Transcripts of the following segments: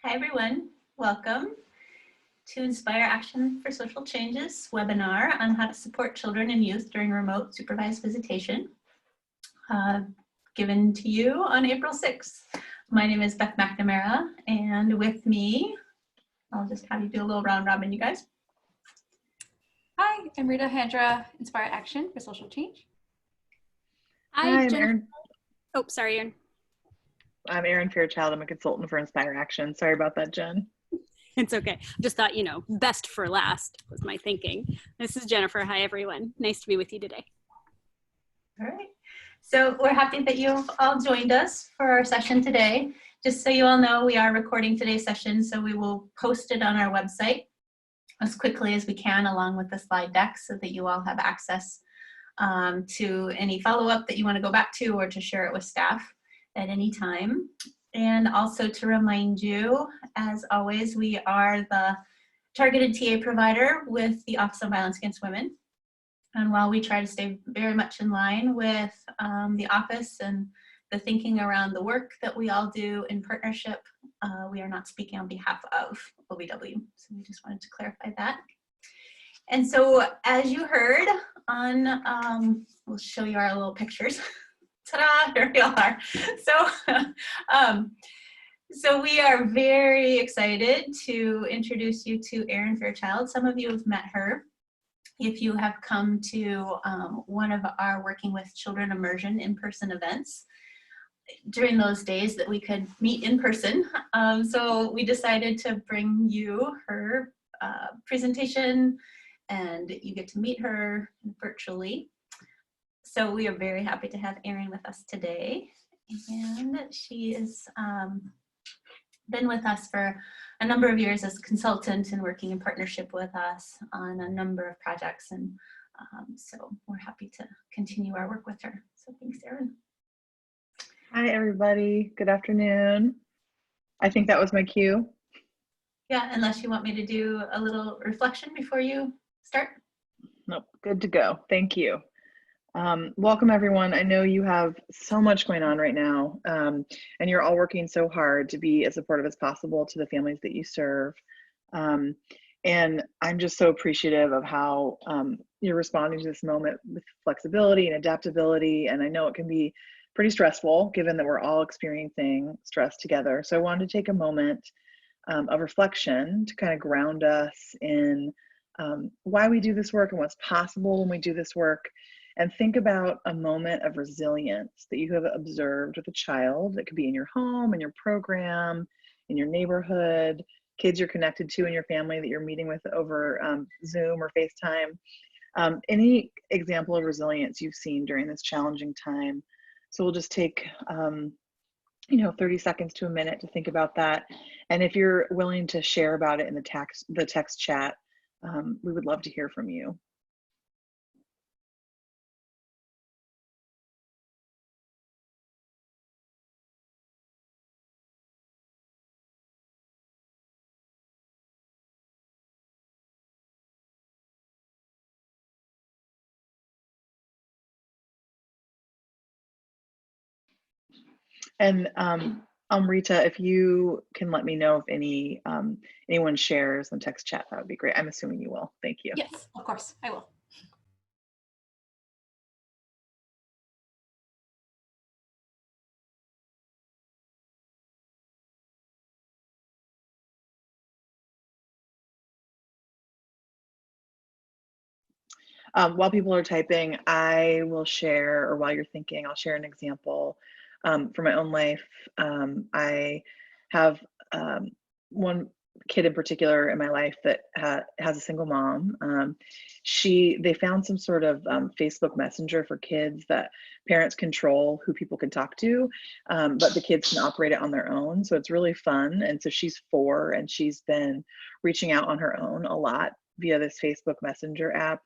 Hi everyone, welcome to Inspire Action for Social Changes webinar on how to support children and youth during remote supervised visitation, given to you on April 6th. My name is Beth McNamara, and with me, I'll just have you do a little round robin, you guys. Hi, I'm Rita Handra, Inspire Action for Social Change. Hi, I'm Erin. Oh, sorry, Erin. I'm Erin Fairchild. I'm a consultant for Inspire Action. Sorry about that, Jen. It's okay. Just thought, best for last was my thinking. This is Jennifer. Hi, everyone. Nice to be with you today. All right. So we're happy that you've all joined us for our session today. Just so you all know, we are recording today's session, so we will post it on our website as quickly as we can, along with the slide deck, so that you all have access to any follow-up that you want to go back to, or to share it with staff at any time. And also to remind you, as always, we are the targeted TA provider with the Office on Violence Against Women. And while we try to stay very much in line with the office and the thinking around the work that we all do in partnership, we are not speaking on behalf of OVW. So we just wanted to clarify that. And so as you heard on, we'll show you our little pictures. Ta-da, here we are. So we are very excited to introduce you to Erin Fairchild. Some of you have met her if you have come to one of our Working with Children immersion in-person events during those days that we could meet in person. So we decided to bring you her presentation, and you get to meet her virtually. So we are very happy to have Erin with us today, and she has been with us for a number of years as a consultant and working in partnership with us on a number of projects, and so we're happy to continue our work with her. So thanks, Erin. Hi, everybody. Good afternoon. I think that was my cue. Yeah, unless you want me to do a little reflection before you start. Nope, good to go. Thank you. Welcome, everyone. I know you have so much going on right now, and you're all working so hard to be as supportive as possible to the families that you serve. And I'm just so appreciative of how you're responding to this moment with flexibility and adaptability. And I know it can be pretty stressful, given that we're all experiencing stress together. So I wanted to take a moment of reflection to kind of ground us in why we do this work and what's possible when we do this work. And think about a moment of resilience that you have observed with a child. That could be in your home, in your program, in your neighborhood, kids you're connected to in your family that you're meeting with over Zoom or FaceTime. Any example of resilience you've seen during this challenging time. So we'll just take 30 seconds to a minute to think about that. And if you're willing to share about it in the text chat, we would love to hear from you. And Rita, if you can let me know if anyone shares in text chat, that would be great. I'm assuming you will. Thank you. Yes, of course, I will. While people are typing, I will share, or while you're thinking, I'll share an example from my own life. I have one kid in particular in my life that has a single mom. They found some sort of Facebook Messenger for kids that parents control who people can talk to, but the kids can operate it on their own. So it's really fun. And so she's 4, and she's been reaching out on her own a lot via this Facebook Messenger app.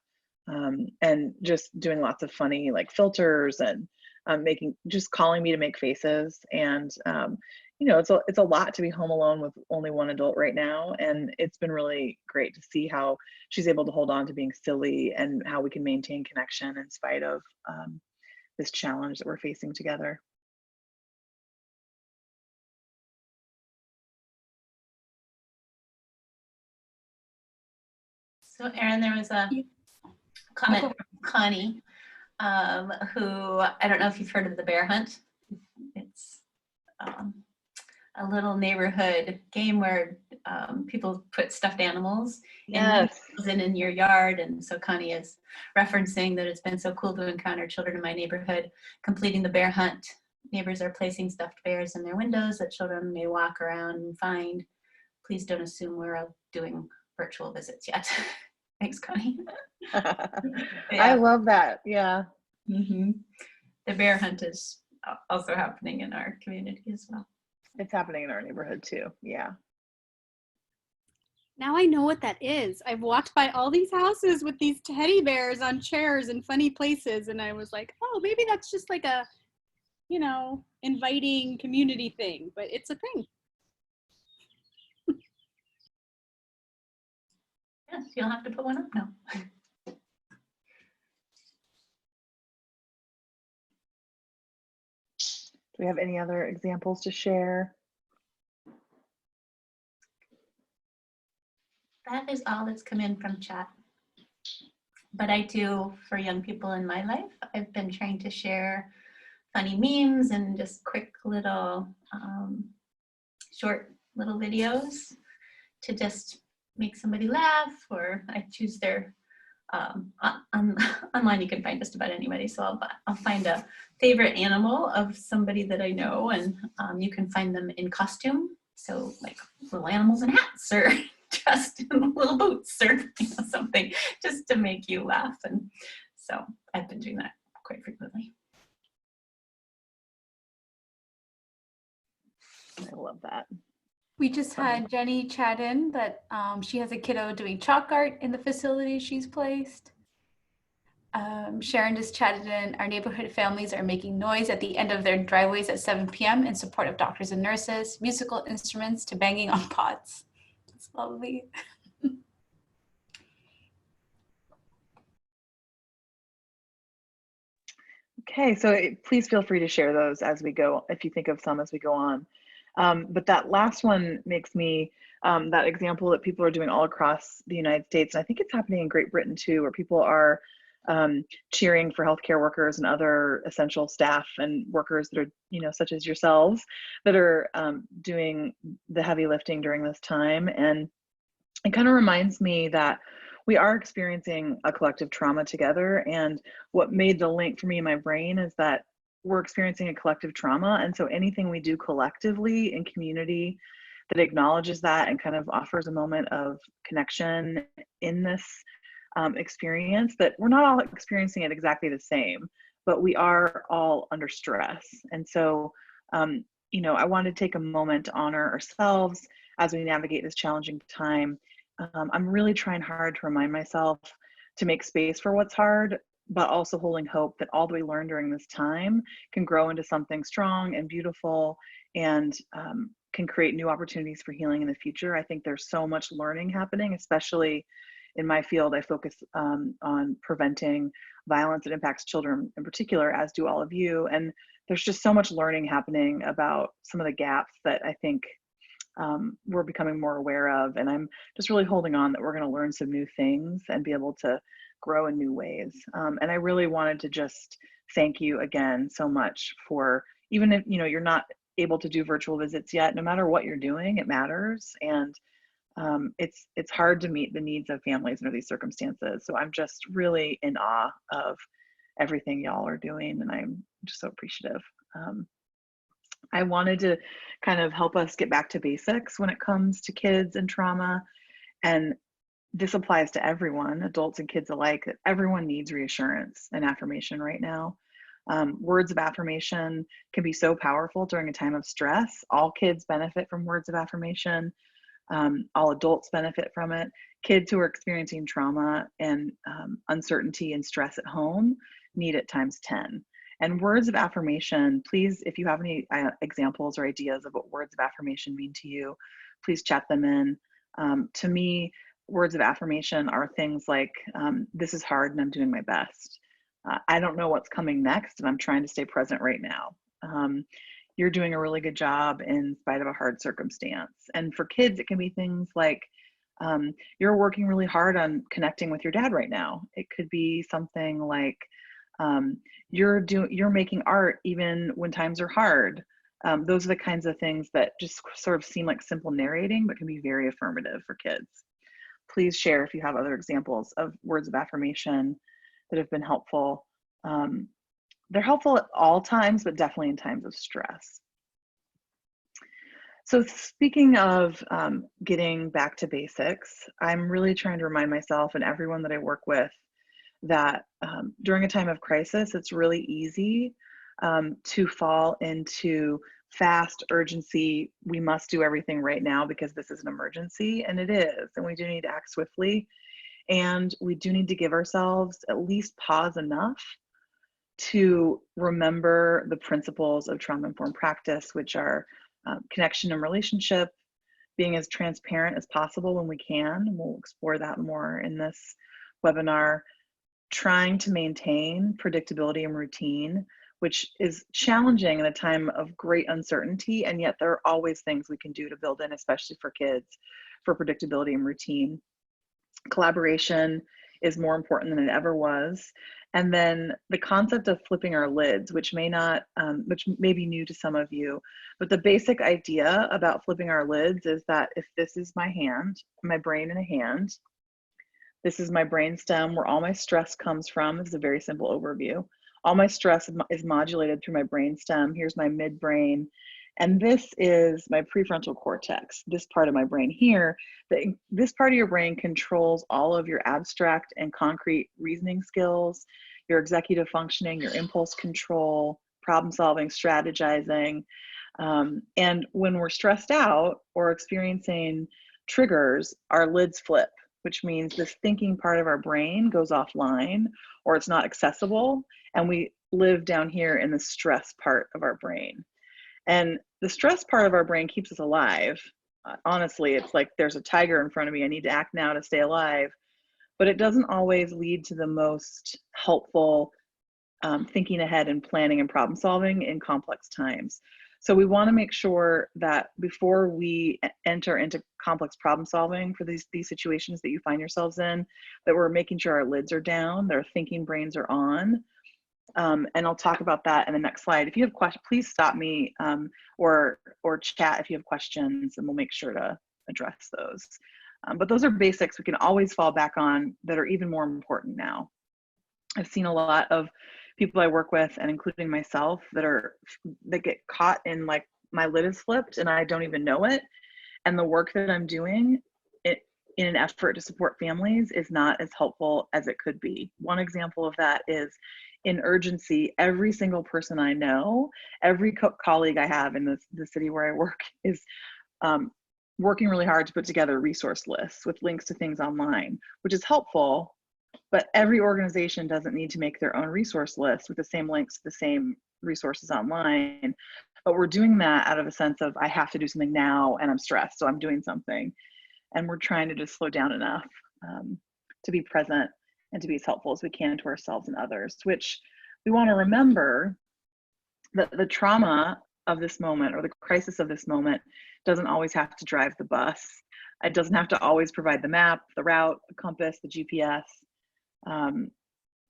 And just doing lots of funny like filters and just calling me to make faces. And it's a lot to be home alone with only one adult right now, and it's been really great to see how she's able to hold on to being silly and how we can maintain connection in spite of this challenge that we're facing together. So Erin, there was a Yeah. comment Okay. from Connie, who, I don't know if you've heard of the bear hunt. It's a little neighborhood game where people put stuffed animals in Yes. windows in your yard. And so Connie is referencing that it's been so cool to encounter children in my neighborhood completing the bear hunt. Neighbors are placing stuffed bears in their windows that children may walk around and find. Please don't assume we're doing virtual visits yet. Thanks, Connie. I love that. Yeah. The bear hunt is also happening in our community as well. It's happening in our neighborhood too. Yeah. Now I know what that is. I've walked by all these houses with these teddy bears on chairs in funny places, and I was like, oh, maybe that's just like a, inviting community thing, but it's a thing. Yes, you'll have to put one up now. Do we have any other examples to share? That is all that's come in from chat. But I do, for young people in my life, I've been trying to share funny memes and just quick little short little videos to just make somebody laugh, or I choose their online you can find just about anybody, so I'll find a favorite animal of somebody that I know, and you can find them in costume, so like little animals in hats or dressed in little boots or something, just to make you laugh. And so I've been doing that quite frequently. I love that. We just had Jenny chat in that she has a kiddo doing chalk art in the facility she's placed. Sharon just chatted in, our neighborhood families are making noise at the end of their driveways at 7 p.m. in support of doctors and nurses, musical instruments to banging on pots. It's lovely. Okay, so please feel free to share those as we go, if you think of some as we go on. But that last one makes me, that example that people are doing all across the United States, and I think it's happening in Great Britain too, where people are cheering for healthcare workers and other essential staff and workers that are, such as yourselves, that are doing the heavy lifting during this time. And it kind of reminds me that we are experiencing a collective trauma together. And what made the link for me in my brain is that we're experiencing a collective trauma. And so anything we do collectively in community that acknowledges that and kind of offers a moment of connection in this experience, that we're not all experiencing it exactly the same, but we are all under stress. And so, I want to take a moment to honor ourselves as we navigate this challenging time. I'm really trying hard to remind myself to make space for what's hard, but also holding hope that all that we learned during this time can grow into something strong and beautiful, and can create new opportunities for healing in the future. I think there's so much learning happening, especially in my field. I focus on preventing violence that impacts children in particular, as do all of you. And there's just so much learning happening about some of the gaps that I think we're becoming more aware of. And I'm just really holding on that we're going to learn some new things and be able to grow in new ways. And I really wanted to just thank you again so much for, even if you're not able to do virtual visits yet, no matter what you're doing, it matters. And it's hard to meet the needs of families under these circumstances. So I'm just really in awe of everything y'all are doing, and I'm just so appreciative. I wanted to kind of help us get back to basics when it comes to kids and trauma. And this applies to everyone, adults and kids alike, that everyone needs reassurance and affirmation right now. Words of affirmation can be so powerful during a time of stress. All kids benefit from words of affirmation. All adults benefit from it. Kids who are experiencing trauma and uncertainty and stress at home need it times 10. And words of affirmation, please, if you have any examples or ideas of what words of affirmation mean to you, please chat them in. To me, words of affirmation are things like, this is hard and I'm doing my best. I don't know what's coming next and I'm trying to stay present right now. You're doing a really good job in spite of a hard circumstance. And for kids, it can be things like, You're working really hard on connecting with your dad right now. It could be something like you're making art even when times are hard. Those are the kinds of things that just sort of seem like simple narrating, but can be very affirmative for kids. Please share if you have other examples of words of affirmation that have been helpful. They're helpful at all times, but definitely in times of stress. So speaking of getting back to basics, I'm really trying to remind myself and everyone that I work with that during a time of crisis, it's really easy to fall into fast urgency. We must do everything right now because this is an emergency, and it is, and we do need to act swiftly. And we do need to give ourselves at least pause enough to remember the principles of trauma-informed practice, which are connection and relationship, being as transparent as possible when we can. We'll explore that more in this webinar. Trying to maintain predictability and routine, which is challenging in a time of great uncertainty, and yet there are always things we can do to build in, especially for kids, for predictability and routine. Collaboration is more important than it ever was. And then the concept of flipping our lids, which may be new to some of you, but the basic idea about flipping our lids is that if this is my hand, my brain in a hand, this is my brain stem where all my stress comes from. This is a very simple overview. All my stress is modulated through my brain stem. Here's my midbrain. And this is my prefrontal cortex, this part of my brain here. This part of your brain controls all of your abstract and concrete reasoning skills, your executive functioning, your impulse control, problem solving, strategizing. And when we're stressed out or experiencing triggers, our lids flip, which means this thinking part of our brain goes offline or it's not accessible, and we live down here in the stress part of our brain. And the stress part of our brain keeps us alive. Honestly, it's like there's a tiger in front of me. I need to act now to stay alive. But it doesn't always lead to the most helpful thinking ahead and planning and problem solving in complex times. So we want to make sure that before we enter into complex problem solving for these situations that you find yourselves in, that we're making sure our lids are down, that our thinking brains are on. And I'll talk about that in the next slide. If you have questions, please stop me or chat if you have questions, and we'll make sure to address those. But those are basics we can always fall back on that are even more important now. I've seen a lot of people I work with, and including myself, that get caught in like my lid is flipped and I don't even know it. And the work that I'm doing in an effort to support families is not as helpful as it could be. One example of that is in urgency, every single person I know, every colleague I have in the city where I work is working really hard to put together resource lists with links to things online, which is helpful, but every organization doesn't need to make their own resource list with the same links to the same resources online. But we're doing that out of a sense of I have to do something now and I'm stressed, so I'm doing something. And we're trying to just slow down enough to be present and to be as helpful as we can to ourselves and others, which we want to remember that the trauma of this moment or the crisis of this moment doesn't always have to drive the bus. It doesn't have to always provide the map, the route, the compass, the GPS.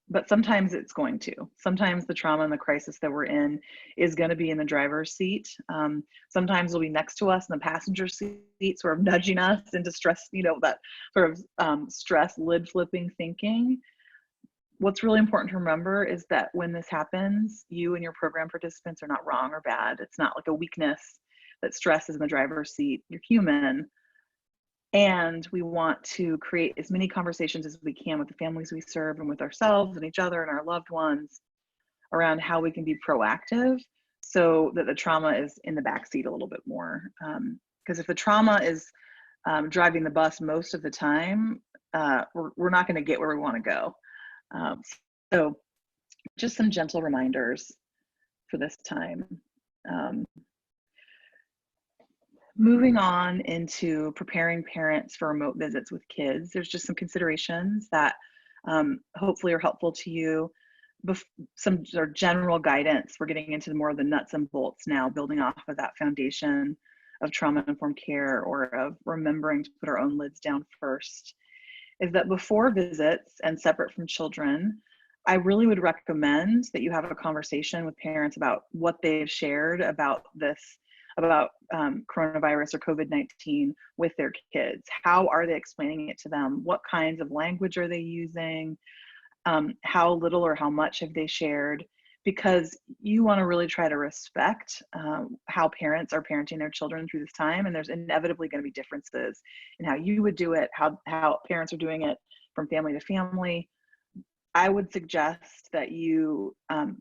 But sometimes it's going to. Sometimes the trauma and the crisis that we're in is going to be in the driver's seat. Sometimes it'll be next to us in the passenger seat, sort of nudging us into stress, that sort of stress lid flipping thinking. What's really important to remember is that when this happens, you and your program participants are not wrong or bad. It's not like a weakness that stress is in the driver's seat. You're human. And we want to create as many conversations as we can with the families we serve and with ourselves and each other and our loved ones around how we can be proactive so that the trauma is in the backseat a little bit more. Because if the trauma is driving the bus most of the time, we're not going to get where we want to go. So just some gentle reminders for this time. Moving on into preparing parents for remote visits with kids, there's just some considerations that hopefully are helpful to you. Some sort of general guidance. We're getting into more of the nuts and bolts now, building off of that foundation of trauma-informed care or of remembering to put our own lids down first is that before visits and separate from children, I really would recommend that you have a conversation with parents about what they've shared about this, about coronavirus or COVID-19 with their kids. How are they explaining it to them? What kinds of language are they using? How little or how much have they shared? Because you want to really try to respect how parents are parenting their children through this time, and there's inevitably going to be differences in how you would do it, how parents are doing it from family to family. I would suggest that you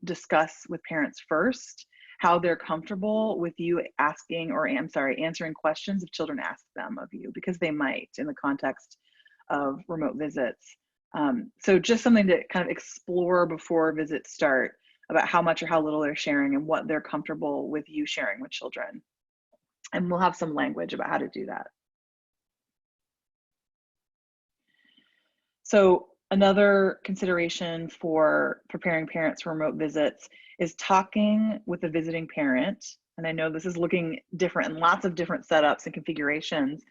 discuss with parents first how they're comfortable with you asking, or answering questions if children ask them of you, because they might in the context of remote visits. So just something to kind of explore before visits start about how much or how little they're sharing and what they're comfortable with you sharing with children. And we'll have some language about how to do that. So another consideration for preparing parents for remote visits is talking with a visiting parent. And I know this is looking different in lots of different setups and configurations,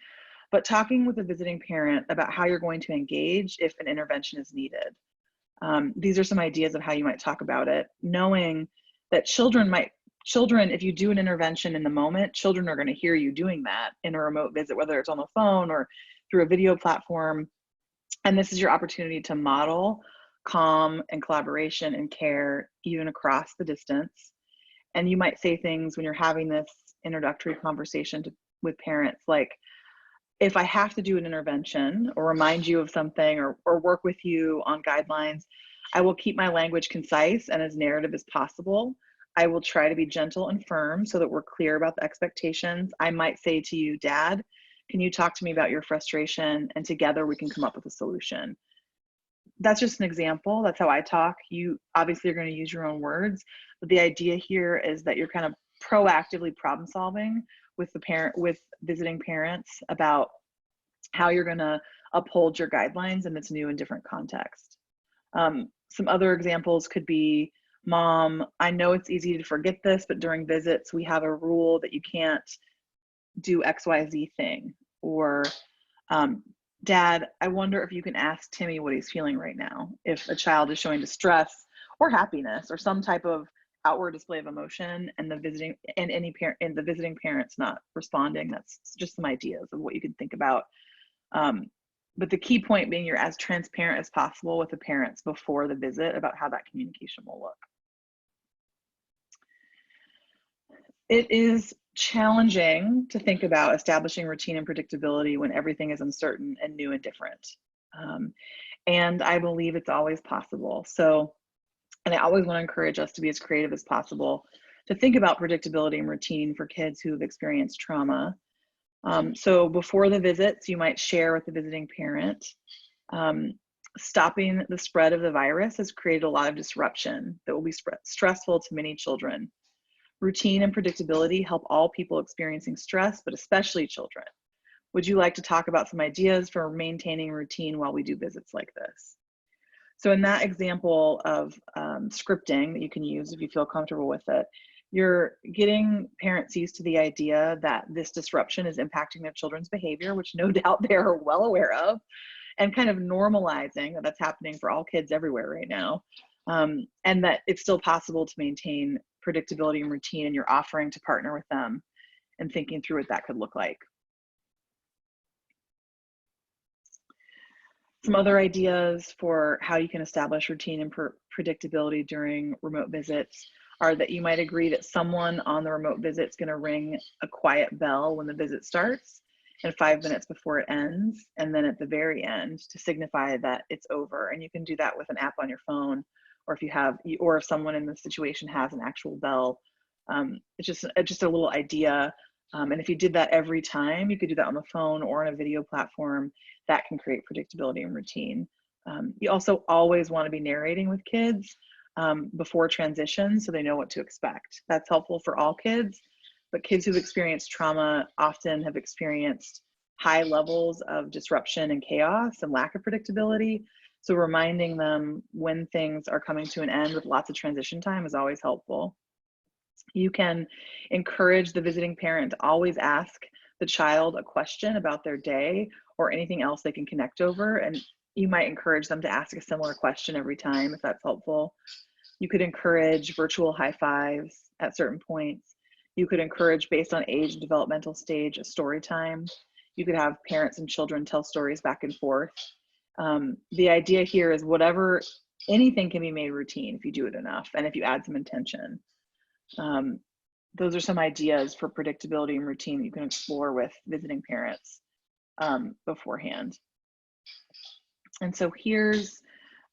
but talking with a visiting parent about how you're going to engage if an intervention is needed. These are some ideas of how you might talk about it, knowing that children, if you do an intervention in the moment, children are going to hear you doing that in a remote visit, whether it's on the phone or through a video platform. And this is your opportunity to model calm and collaboration and care even across the distance. And you might say things when you're having this introductory conversation with parents like, if I have to do an intervention or remind you of something or work with you on guidelines, I will keep my language concise and as narrative as possible. I will try to be gentle and firm so that we're clear about the expectations. I might say to you, Dad, can you talk to me about your frustration, and together we can come up with a solution. That's just an example. That's how I talk. You obviously are going to use your own words, but the idea here is that you're kind of proactively problem solving with visiting parents about how you're going to uphold your guidelines in this new and different context. Some other examples could be, Mom, I know it's easy to forget this, but during visits we have a rule that you can't do XYZ thing. Or Dad, I wonder if you can ask Timmy what he's feeling right now. If a child is showing distress or happiness or some type of outward display of emotion, and the visiting parent's not responding, that's just some ideas of what you can think about. But the key point being you're as transparent as possible with the parents before the visit about how that communication will look. It is challenging to think about establishing routine and predictability when everything is uncertain and new and different. And I believe it's always possible. And I always want to encourage us to be as creative as possible to think about predictability and routine for kids who have experienced trauma. So before the visits, you might share with the visiting parent. Stopping the spread of the virus has created a lot of disruption that will be stressful to many children. Routine and predictability help all people experiencing stress, but especially children. Would you like to talk about some ideas for maintaining routine while we do visits like this? So in that example of scripting that you can use if you feel comfortable with it, you're getting parents used to the idea that this disruption is impacting their children's behavior, which no doubt they're well aware of, and kind of normalizing that that's happening for all kids everywhere right now, and that it's still possible to maintain predictability and routine, and you're offering to partner with them and thinking through what that could look like. Some other ideas for how you can establish routine and predictability during remote visits are that you might agree that someone on the remote visit is going to ring a quiet bell when the visit starts and 5 minutes before it ends, and then at the very end to signify that it's over. And you can do that with an app on your phone, or if someone in the situation has an actual bell. It's just a little idea. And if you did that every time, you could do that on the phone or on a video platform. That can create predictability and routine. You also always want to be narrating with kids before transition so they know what to expect. That's helpful for all kids, but kids who've experienced trauma often have experienced high levels of disruption and chaos and lack of predictability. So reminding them when things are coming to an end with lots of transition time is always helpful. You can encourage the visiting parent to always ask the child a question about their day or anything else they can connect over. And you might encourage them to ask a similar question every time if that's helpful. You could encourage virtual high fives at certain points. You could encourage, based on age and developmental stage, a story time. You could have parents and children tell stories back and forth. The idea here is anything can be made routine if you do it enough and if you add some intention. Those are some ideas for predictability and routine that you can explore with visiting parents beforehand. And so here's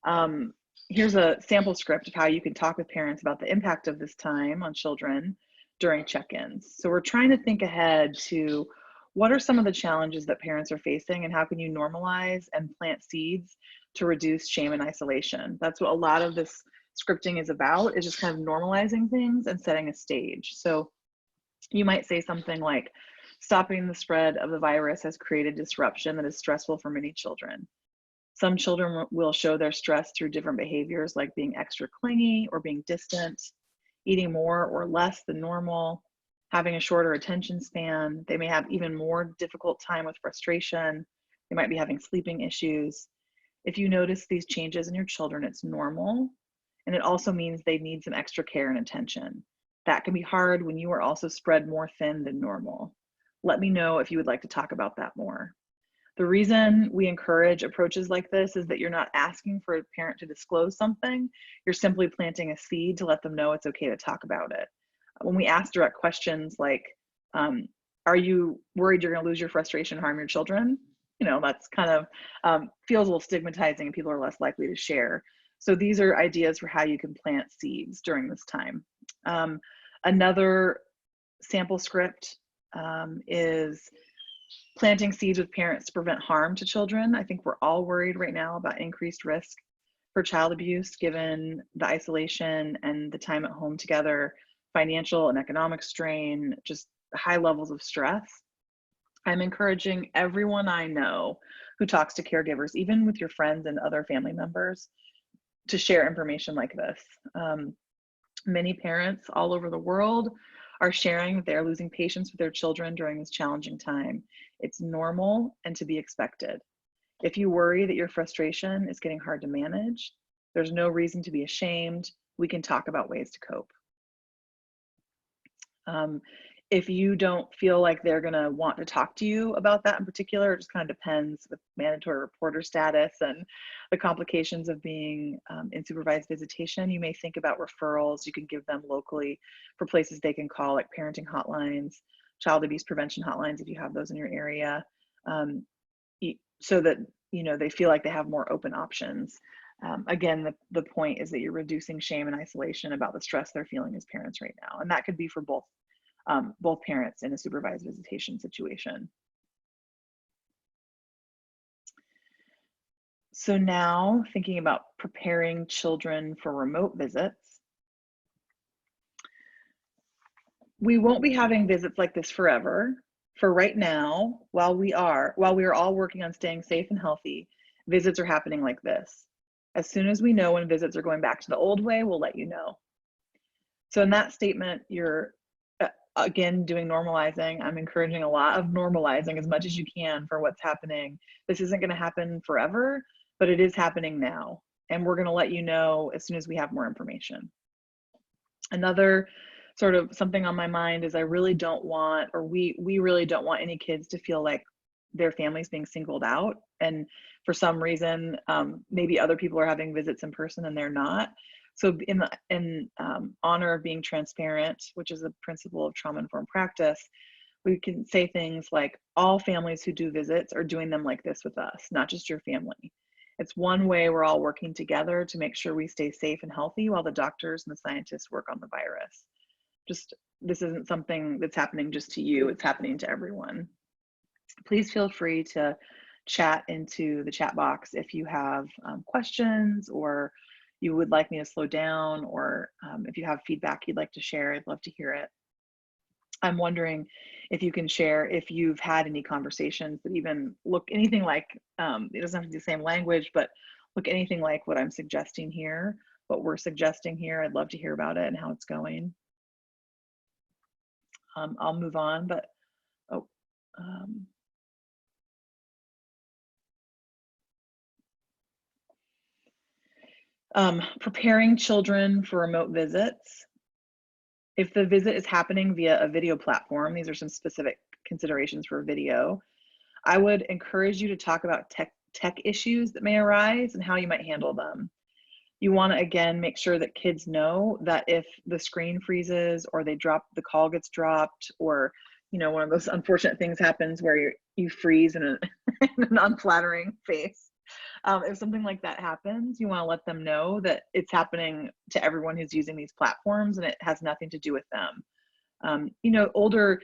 a sample script of how you can talk with parents about the impact of this time on children during check-ins. So we're trying to think ahead to what are some of the challenges that parents are facing and how can you normalize and plant seeds to reduce shame and isolation. That's what a lot of this scripting is about, is just kind of normalizing things and setting a stage. So you might say something like, stopping the spread of the virus has created disruption that is stressful for many children. Some children will show their stress through different behaviors like being extra clingy or being distant, eating more or less than normal, having a shorter attention span. They may have even more difficult time with frustration. They might be having sleeping issues. If you notice these changes in your children, it's normal. And it also means they need some extra care and attention. That can be hard when you are also spread more thin than normal. Let me know if you would like to talk about that more. The reason we encourage approaches like this is that you're not asking for a parent to disclose something. You're simply planting a seed to let them know it's okay to talk about it. When we ask direct questions like, are you worried you're going to lose your frustration and harm your children? That's kind of feels a little stigmatizing and people are less likely to share. So these are ideas for how you can plant seeds during this time. Another sample script is planting seeds with parents to prevent harm to children. I think we're all worried right now about increased risk for child abuse given the isolation and the time at home together, financial and economic strain, just high levels of stress. I'm encouraging everyone I know who talks to caregivers, even with your friends and other family members, to share information like this. Many parents all over the world are sharing that they're losing patience with their children during this challenging time. It's normal and to be expected. If you worry that your frustration is getting hard to manage, there's no reason to be ashamed. We can talk about ways to cope. If you don't feel like they're gonna want to talk to you about that in particular, it just kind of depends with mandatory reporter status and the complications of being in supervised visitation. You may think about referrals you can give them locally for places they can call, like parenting hotlines, child abuse prevention hotlines if you have those in your area, so that they feel like they have more open options. Again, the point is that you're reducing shame and isolation about the stress they're feeling as parents right now, and that could be for both parents in a supervised visitation situation. So now thinking about preparing children for remote visits. We won't be having visits like this forever. For right now, while we are all working on staying safe and healthy, visits are happening like this. As soon as we know when visits are going back to the old way, we'll let you know. So in that statement, you're again doing normalizing. I'm encouraging a lot of normalizing as much as you can for what's happening. This isn't going to happen forever, but it is happening now. And we're going to let you know as soon as we have more information. Another sort of something on my mind is I really don't want, or we really don't want any kids to feel like their families being singled out. And for some reason, maybe other people are having visits in person and they're not. So in honor of being transparent, which is a principle of trauma-informed practice, we can say things like, all families who do visits are doing them like this with us, not just your family. It's one way we're all working together to make sure we stay safe and healthy while the doctors and the scientists work on the virus. This isn't something that's happening just to you, it's happening to everyone. Please feel free to chat into the chat box if you have questions or you would like me to slow down, or if you have feedback you'd like to share, I'd love to hear it. I'm wondering if you can share if you've had any conversations that even look anything like, it doesn't have to be the same language, but look anything like what I'm suggesting here, what we're suggesting here. I'd love to hear about it and how it's going. I'll move on, but preparing children for remote visits. If the visit is happening via a video platform, these are some specific considerations for video. I would encourage you to talk about tech issues that may arise and how you might handle them. You want to, again, make sure that kids know that if the screen freezes or the call gets dropped, or one of those unfortunate things happens where you freeze in an unflattering face. If something like that happens, you want to let them know that it's happening to everyone who's using these platforms and it has nothing to do with them. Older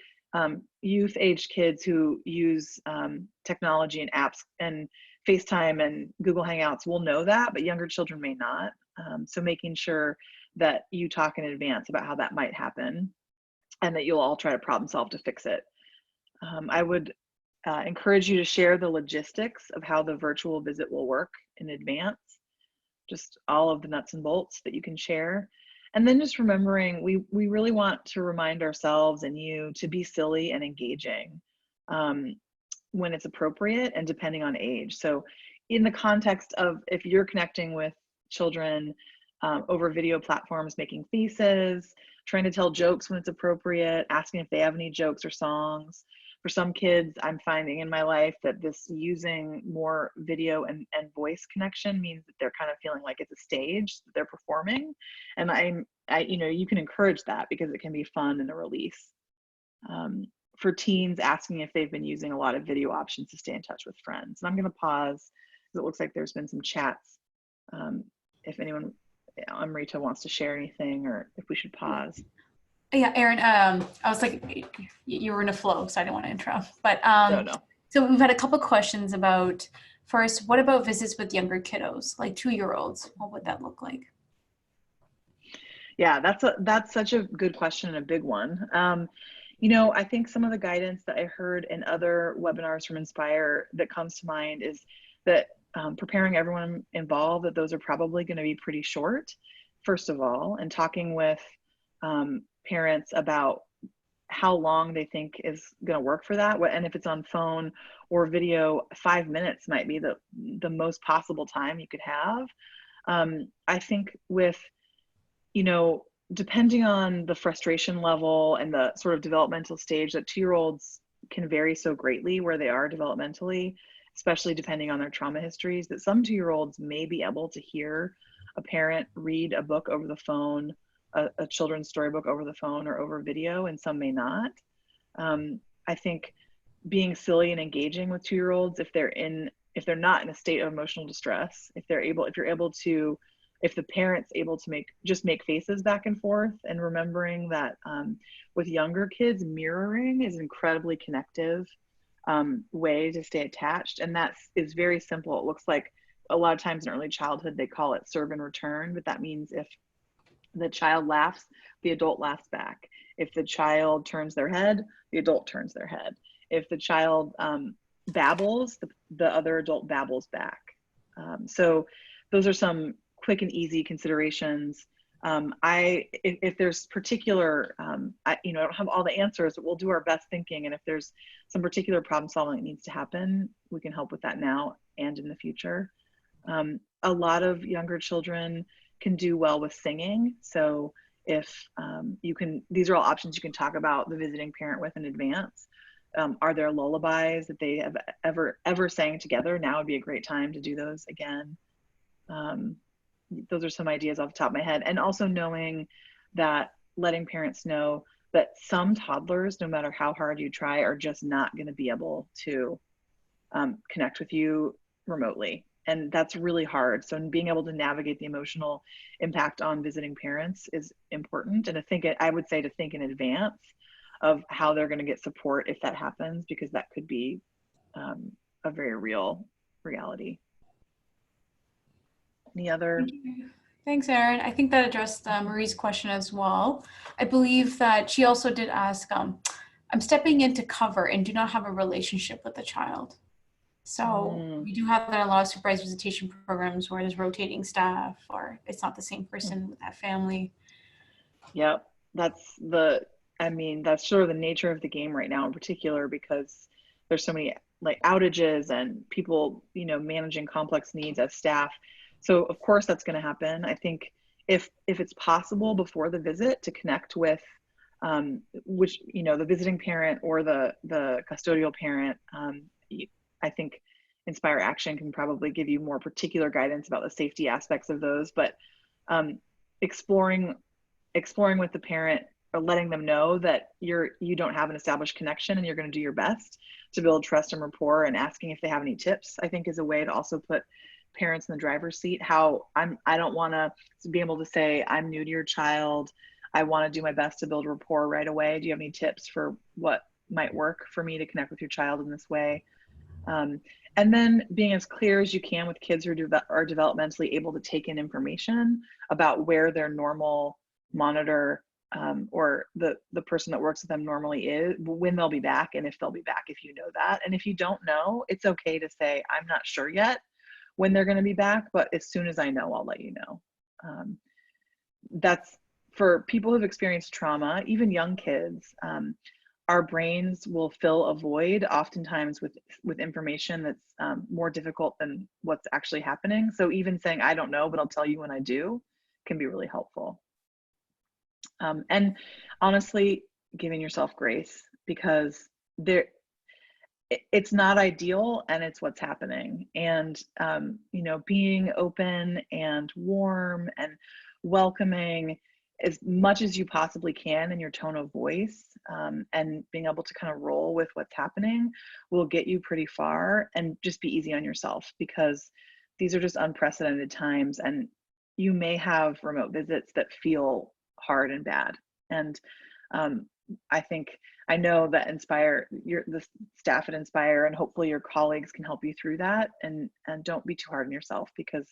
youth-aged kids who use technology and apps and FaceTime and Google Hangouts will know that, but younger children may not. So making sure that you talk in advance about how that might happen and that you'll all try to problem solve to fix it. I would encourage you to share the logistics of how the virtual visit will work in advance, just all of the nuts and bolts that you can share. And then just remembering, we really want to remind ourselves and you to be silly and engaging when it's appropriate and depending on age. So in the context of if you're connecting with children over video platforms, making faces, trying to tell jokes when it's appropriate, asking if they have any jokes or songs. For some kids, I'm finding in my life that this using more video and voice connection means that they're kind of feeling like it's a stage that they're performing. And you can encourage that because it can be fun and a release. For teens, asking if they've been using a lot of video options to stay in touch with friends. And I'm going to pause because it looks like there's been some chats. If anyone, Amrita, wants to share anything, or if we should pause. Yeah, Erin, I was like, you were in a flow, so I didn't want to interrupt. But No. So we've had a couple questions about, first, what about visits with younger kiddos, like 2-year-olds? What would that look like? Yeah, that's such a good question and a big one. I think some of the guidance that I heard in other webinars from Inspire that comes to mind is that preparing everyone involved that those are probably going to be pretty short, first of all, and talking with parents about how long they think is going to work for that. And if it's on phone or video, 5 minutes might be the most possible time you could have. I think with, depending on the frustration level and the sort of developmental stage, that 2-year-olds can vary so greatly where they are developmentally, especially depending on their trauma histories, that some 2-year-olds may be able to hear a parent read a book over the phone, a children's storybook over the phone or over video, and some may not. I think being silly and engaging with 2-year-olds, if they're not in a state of emotional distress, if the parent's able to make faces back and forth, and remembering that with younger kids, mirroring is an incredibly connective way to stay attached. And that is very simple. It looks like a lot of times in early childhood, they call it serve and return, but that means if the child laughs, the adult laughs back. If the child turns their head, the adult turns their head. If the child babbles, the other adult babbles back. So those are some quick and easy considerations. If there's particular, I don't have all the answers, but we'll do our best thinking. And if there's some particular problem solving that needs to happen, we can help with that now and in the future. A lot of younger children can do well with singing. So if these are all options you can talk about the visiting parent with in advance. Are there lullabies that they have ever sang together? Now would be a great time to do those again. Those are some ideas off the top of my head. And also knowing that, letting parents know that some toddlers, no matter how hard you try, are just not going to be able to connect with you remotely. And that's really hard. So being able to navigate the emotional impact on visiting parents is important. And I would say to think in advance of how they're going to get support if that happens, because that could be a very real reality. Any other? Thanks, Erin. I think that addressed Marie's question as well. I believe that she also did ask, I'm stepping in to cover and do not have a relationship with the child. So we do have that in a lot of supervised visitation programs where there's rotating staff or it's not the same person with that family. Yep, that's I mean, that's sort of the nature of the game right now in particular, because there's so many like outages and people, you know, managing complex needs as staff. So of course that's going to happen. I think if it's possible before the visit to connect with which, you know, the visiting parent or the custodial parent, I think Inspire Action can probably give you more particular guidance about the safety aspects of those, but exploring with the parent or letting them know that you don't have an established connection and you're going to do your best to build trust and rapport, and asking if they have any tips, I think is a way to also put parents in the driver's seat. I don't want to be able to say, I'm new to your child, I want to do my best to build rapport right away. Do you have any tips for what might work for me to connect with your child in this way? And then being as clear as you can with kids who are developmentally able to take in information about where their normal monitor or the person that works with them normally is, when they'll be back, and if they'll be back, if you know that. And if you don't know, it's okay to say, I'm not sure yet when they're going to be back, but as soon as I know, I'll let you know. That's for people who've experienced trauma, even young kids. Our brains will fill a void oftentimes with information that's more difficult than what's actually happening. So even saying, I don't know, but I'll tell you when I do, can be really helpful. And honestly, giving yourself grace, because it's not ideal and it's what's happening. And, you know, being open and warm and welcoming as much as you possibly can in your tone of voice, and being able to kind of roll with what's happening will get you pretty far. And just be easy on yourself, because these are just unprecedented times, and you may have remote visits that feel hard and bad. And I know that the staff at Inspire, and hopefully your colleagues can help you through that, and don't be too hard on yourself, because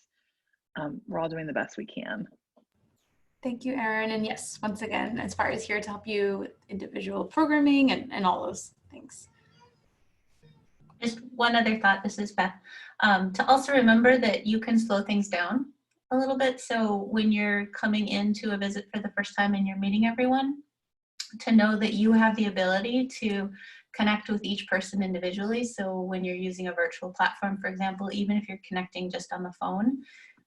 we're all doing the best we can. Thank you, Erin. And yes, once again, Inspire is here to help you with individual programming and all those things. Just one other thought, this is Beth, to also remember that you can slow things down a little bit. So when you're coming into a visit for the first time and you're meeting everyone, to know that you have the ability to connect with each person individually. So when you're using a virtual platform, for example, even if you're connecting just on the phone,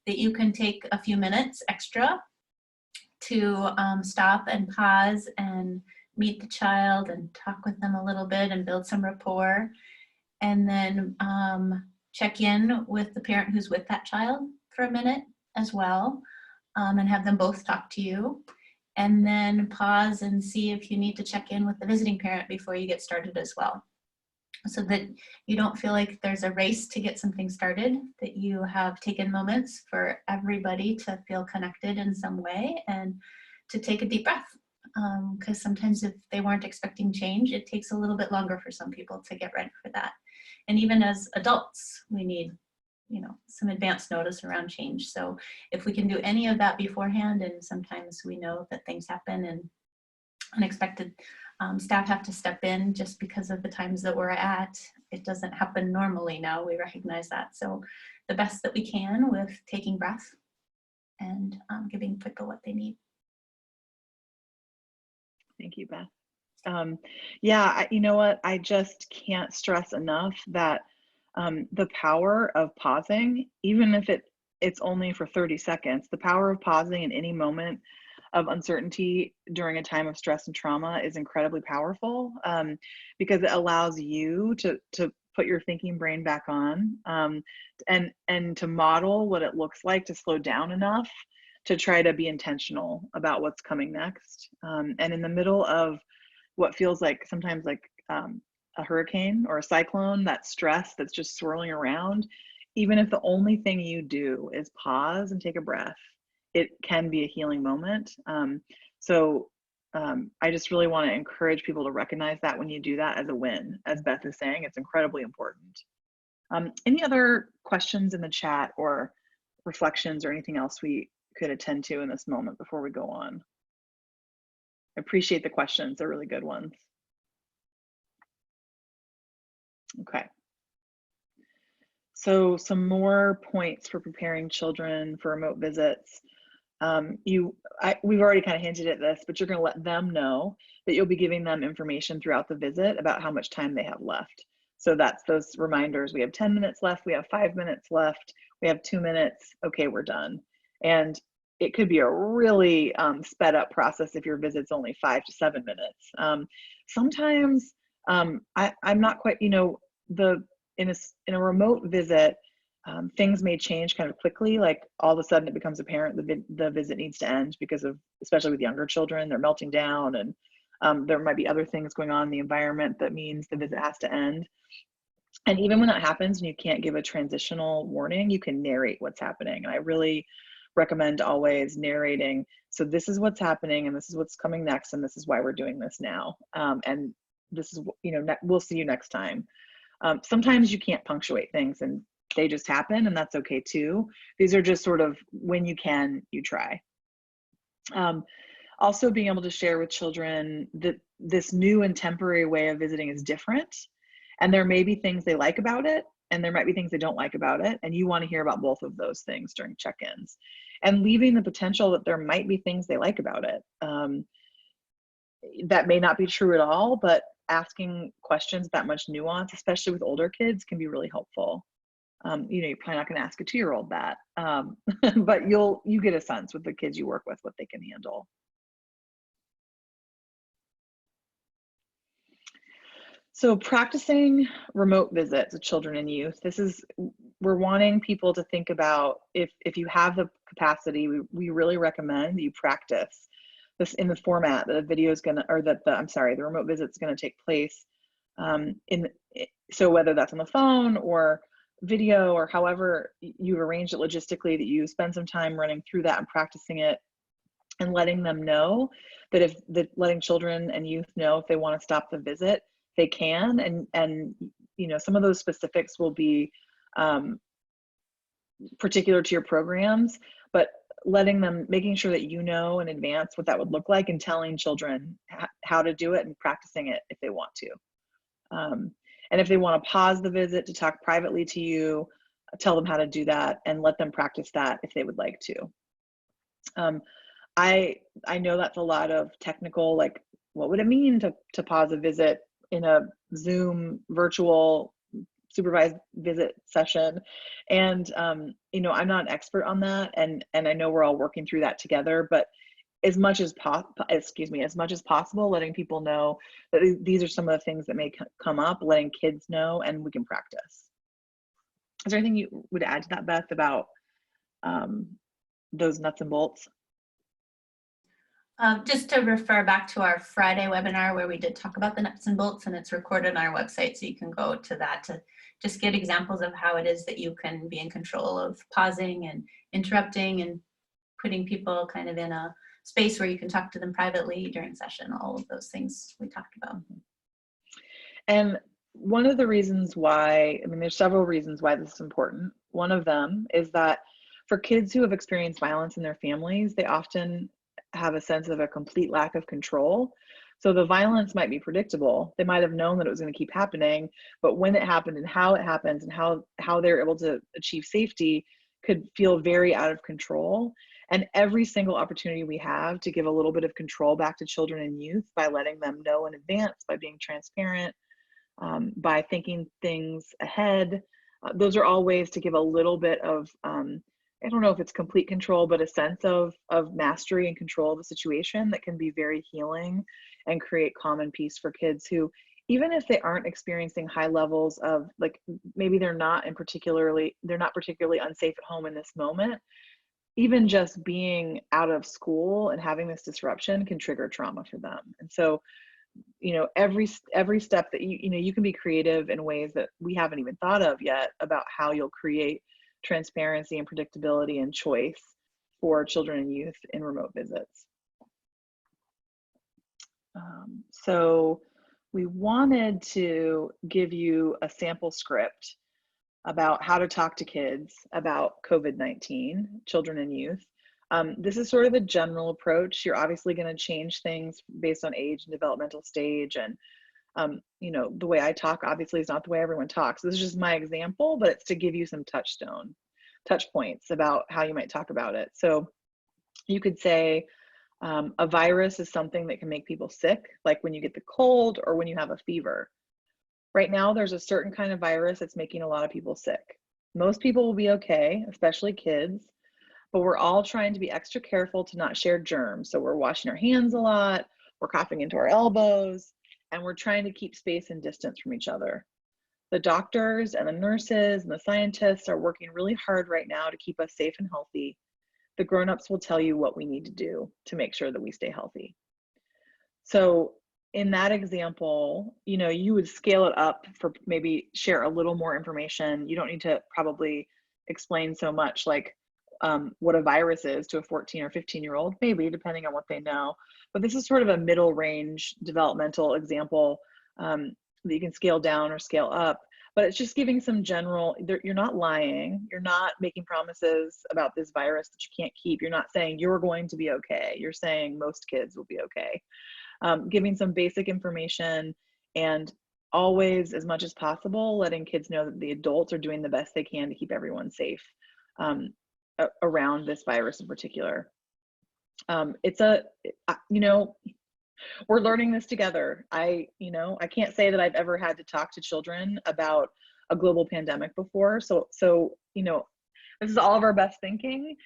that you can take a few minutes extra to stop and pause and meet the child and talk with them a little bit and build some rapport, and then check in with the parent who's with that child for a minute as well, and have them both talk to you, and then pause and see if you need to check in with the visiting parent before you get started as well, so that you don't feel like there's a race to get something started, that you have taken moments for everybody to feel connected in some way and to take a deep breath. Because sometimes if they weren't expecting change, it takes a little bit longer for some people to get ready for that. And even as adults, we need, you know, some advance notice around change. So if we can do any of that beforehand, and sometimes we know that things happen and unexpected staff have to step in just because of the times that we're at. It doesn't happen normally now, we recognize that. So the best that we can with taking breath and giving people what they need. Thank you, Beth. Yeah, you know what? I just can't stress enough that the power of pausing, even if it's only for 30 seconds, the power of pausing in any moment of uncertainty during a time of stress and trauma is incredibly powerful, because it allows you to put your thinking brain back on, and to model what it looks like to slow down enough to try to be intentional about what's coming next. And in the middle of what feels like sometimes like a hurricane or a cyclone, that stress that's just swirling around, even if the only thing you do is pause and take a breath, it can be a healing moment. I just really want to encourage people to recognize that when you do that as a win. As Beth is saying, it's incredibly important. Any other questions in the chat or reflections or anything else we could attend to in this moment before we go on? I appreciate the questions, they're really good ones. Okay. So some more points for preparing children for remote visits. we've already kind of hinted at this, but you're going to let them know that you'll be giving them information throughout the visit about how much time they have left. So that's those reminders. We have 10 minutes left. We have 5 minutes left. We have 2 minutes. Okay, we're done. And it could be a really sped up process if your visit's only 5 to 7 minutes. Sometimes I'm not quite, in a remote visit, things may change kind of quickly. Like all of a sudden it becomes apparent the visit needs to end because of, especially with younger children, they're melting down, and there might be other things going on in the environment that means the visit has to end. And even when that happens and you can't give a transitional warning, you can narrate what's happening. And I really recommend always narrating. So this is what's happening, and this is what's coming next, and this is why we're doing this now. And this is, we'll see you next time. Sometimes you can't punctuate things and they just happen, and that's okay too. These are just sort of, when you can, you try. Also being able to share with children that this new and temporary way of visiting is different, and there may be things they like about it, and there might be things they don't like about it, and you want to hear about both of those things during check-ins, and leaving the potential that there might be things they like about it. That may not be true at all, but asking questions that much nuance, especially with older kids, can be really helpful. You're probably not going to ask a 2-year-old that, but you get a sense with the kids you work with what they can handle. So practicing remote visits with children and youth, we're wanting people to think about, if you have the capacity, we really recommend that you practice this in the format that a video is going to, or that the remote visit is going to take place. So whether that's on the phone or video, or however you've arranged it logistically, that you spend some time running through that and practicing it, and letting them know that letting children and youth know if they want to stop the visit, they can, and some of those specifics will be particular to your programs, but making sure that in advance what that would look like, and telling children how to do it and practicing it if they want to. And if they want to pause the visit to talk privately to you, tell them how to do that and let them practice that if they would like to. I know that's a lot of technical, like, what would it mean to pause a visit in a Zoom virtual supervised visit session? And I'm not an expert on that, and I know we're all working through that together, but as much as possible, letting people know that these are some of the things that may come up, letting kids know, and we can practice. Is there anything you would add to that, Beth, about those nuts and bolts? Just to refer back to our Friday webinar where we did talk about the nuts and bolts, and it's recorded on our website, so you can go to that to just get examples of how it is that you can be in control of pausing and interrupting and putting people kind of in a space where you can talk to them privately during session, all of those things we talked about. And one of the reasons why, there's several reasons why this is important. One of them is that for kids who have experienced violence in their families, they often have a sense of a complete lack of control. So the violence might be predictable. They might have known that it was going to keep happening, but when it happened and how it happens and how they're able to achieve safety could feel very out of control. And every single opportunity we have to give a little bit of control back to children and youth by letting them know in advance, by being transparent, by thinking things ahead, those are all ways to give a little bit of, I don't know if it's complete control, but a sense of mastery and control of the situation that can be very healing and create calm and peace for kids who, even if they aren't experiencing high levels of, like, maybe they're not particularly unsafe at home in this moment, even just being out of school and having this disruption can trigger trauma for them. And so, every step that you can be creative in ways that we haven't even thought of yet about how you'll create transparency and predictability and choice for children and youth in remote visits. So we wanted to give you a sample script about how to talk to kids about COVID-19, children and youth. This is sort of a general approach. You're obviously going to change things based on age and developmental stage. And, the way I talk obviously is not the way everyone talks. This is just my example, but it's to give you some touch points about how you might talk about it. So You could say a virus is something that can make people sick, like when you get the cold or when you have a fever. Right now, there's a certain kind of virus that's making a lot of people sick. Most people will be okay, especially kids, but we're all trying to be extra careful to not share germs. So we're washing our hands a lot, we're coughing into our elbows, and we're trying to keep space and distance from each other. The doctors and the nurses and the scientists are working really hard right now to keep us safe and healthy. The grown-ups will tell you what we need to do to make sure that we stay healthy. So in that example, you know, you would scale it up for maybe share a little more information. You don't need to probably explain so much like what a virus is to a 14 or 15-year-old, maybe depending on what they know. But this is sort of a middle range developmental example that you can scale down or scale up. But it's just giving some general, you're not lying. You're not making promises about this virus that you can't keep. You're not saying you're going to be okay. You're saying most kids will be okay. Giving some basic information and always, as much as possible, letting kids know that the adults are doing the best they can to keep everyone safe around this virus in particular. You know, we're learning this together. You know, I can't say that I've ever had to talk to children about a global pandemic before. So, you know, this is all of our best thinking.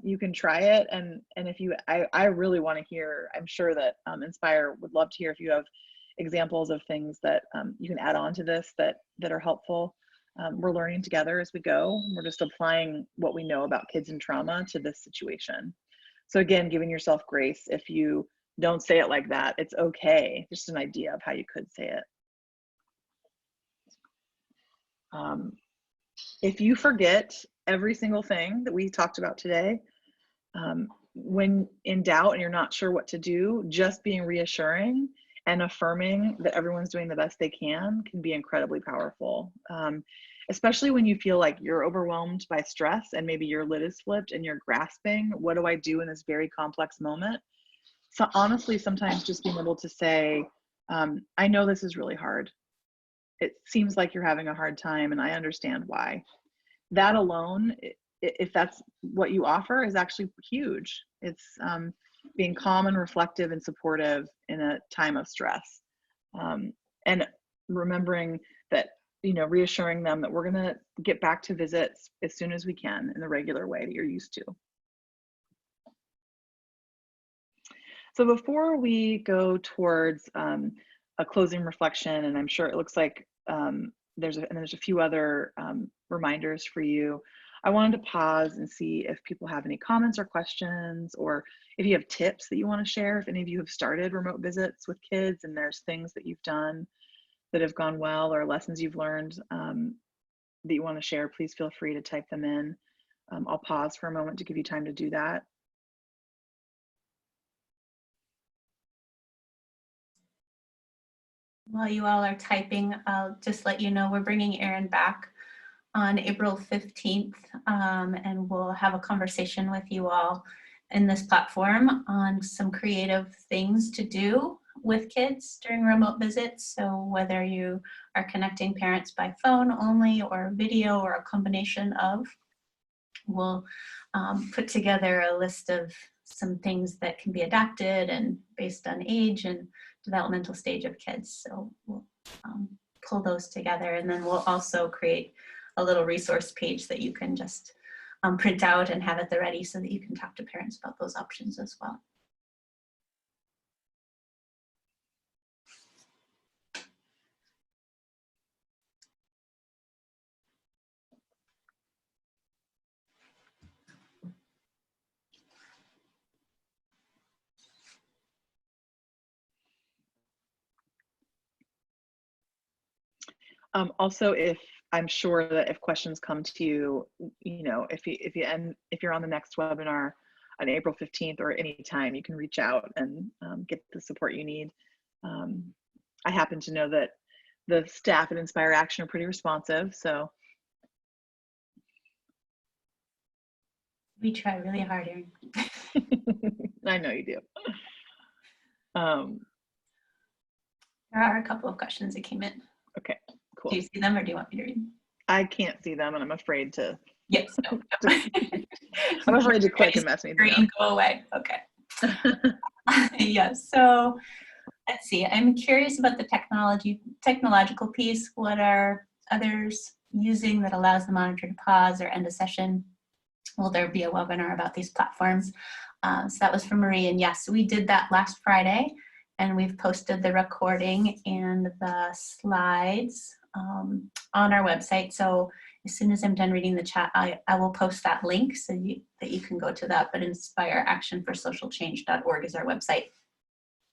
You can try it. And if you, I really want to hear, I'm sure that Inspire would love to hear if you have examples of things that you can add on to this that are helpful. We're learning together as we go. We're just applying what we know about kids and trauma to this situation. So again, giving yourself grace. If you don't say it like that, it's okay. Just an idea of how you could say it. If you forget every single thing that we talked about today, when in doubt and you're not sure what to do, just being reassuring and affirming that everyone's doing the best they can be incredibly powerful. Especially when you feel like you're overwhelmed by stress and maybe your lid is flipped and you're grasping, what do I do in this very complex moment? So honestly, sometimes just being able to say, I know this is really hard. It seems like you're having a hard time and I understand why. That alone, if that's what you offer, is actually huge. It's being calm and reflective and supportive in a time of stress. And remembering that, you know, reassuring them that we're gonna get back to visits as soon as we can in the regular way that you're used to. So before we go towards a closing reflection, and I'm sure it looks like there's a few other reminders for you, I wanted to pause and see if people have any comments or questions, or if you have tips that you want to share. If any of you have started remote visits with kids and there's things that you've done that have gone well or lessons you've learned that you want to share, please feel free to type them in. I'll pause for a moment to give you time to do that. While you all are typing, I'll just let you know we're bringing Erin back on April 15th, and we'll have a conversation with you all in this platform on some creative things to do with kids during remote visits. So whether you are connecting parents by phone only or video or a combination of, we'll put together a list of some things that can be adapted and based on age and developmental stage of kids. So we'll pull those together, and then we'll also create a little resource page that you can just print out and have at the ready so that you can talk to parents about those options as well. Also, if I'm sure that if questions come to you, you know, if you're on the next webinar on April 15th or any time, you can reach out and get the support you need. I happen to know that the staff at Inspire Action are pretty responsive, so. We try really hard, Erin. I know you do. There are a couple of questions that came in. Okay, cool. Do you see them or do you want me to read? I can't see them and I'm afraid to Yes. No, no. I'm afraid to click and mess me Screen, go away. Okay. Yes. So let's see. I'm curious about the technological piece. What are others using that allows the monitor to pause or end a session? Will there be a webinar about these platforms? So that was from Marie. And yes, we did that last Friday, and we've posted the recording and the slides on our website. So as soon as I'm done reading the chat, I will post that link so that you can go to that. But inspireactionforsocialchange.org is our website.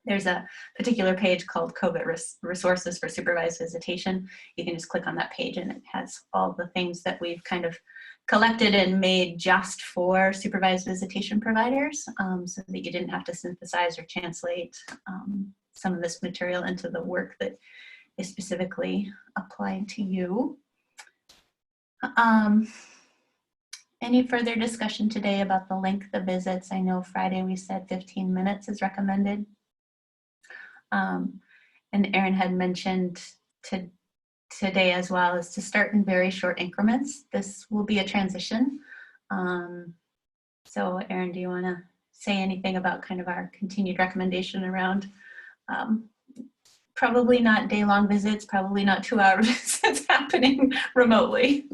There's a particular page called COVID Resources for Supervised Visitation. You can just click on that page and it has all the things that we've kind of collected and made just for supervised visitation providers, so that you didn't have to synthesize or translate some of this material into the work that is specifically applied to you. Any further discussion today about the length of visits? I know Friday we said 15 minutes is recommended. And Erin had mentioned today as well is to start in very short increments. This will be a transition. So Erin, do you want to say anything about kind of our continued recommendation around probably not day-long visits, probably not 2-hour visits happening remotely?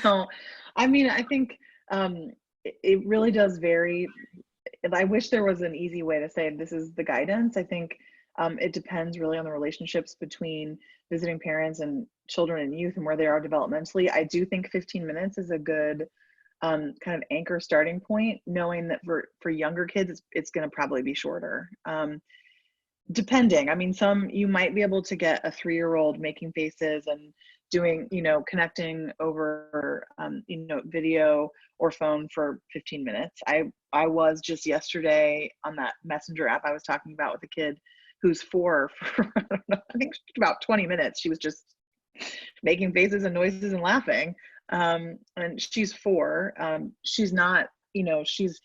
No, I mean, I think it really does vary. I wish there was an easy way to say this is the guidance. I think it depends really on the relationships between visiting parents and children and youth and where they are developmentally. I do think 15 minutes is a good kind of anchor starting point, knowing that for younger kids, it's going to probably be shorter. Depending, I mean, you might be able to get a 3-year-old making faces and doing, connecting over, video or phone for 15 minutes. I was just yesterday on that messenger app I was talking about with a kid who's 4 for, I don't know, I think about 20 minutes. She was just making faces and noises and laughing. And she's 4. She's not, she's